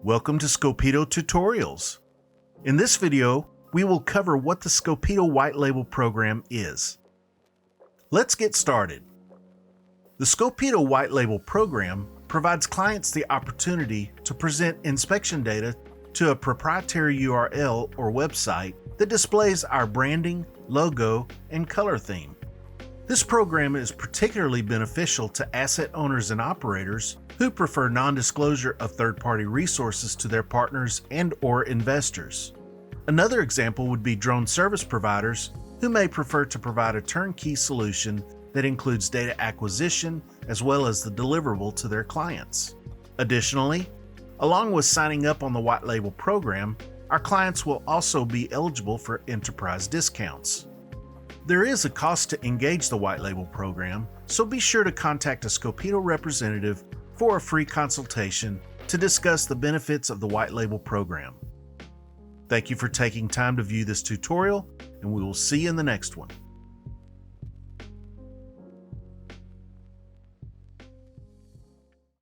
Welcome to Scopito Tutorials. In this video, we will cover what the Scopito white label program is. Let's get started. The Scopito white label program provides clients the opportunity to present inspection data to a proprietary URL or website that displays our branding, logo, and color theme. This program is particularly beneficial to asset owners and operators who prefer non-disclosure of third-party resources to their partners and/or investors. Another example would be drone service providers who may prefer to provide a turnkey solution that includes data acquisition as well as the deliverable to their clients. Additionally, along with signing up on the white label program, our clients will also be eligible for enterprise discounts. There is a cost to engage the white label program, so be sure to contact a Scopito representative for a free consultation to discuss the benefits of the white label program. Thank you for taking time to view this tutorial, and we will see you in the next one.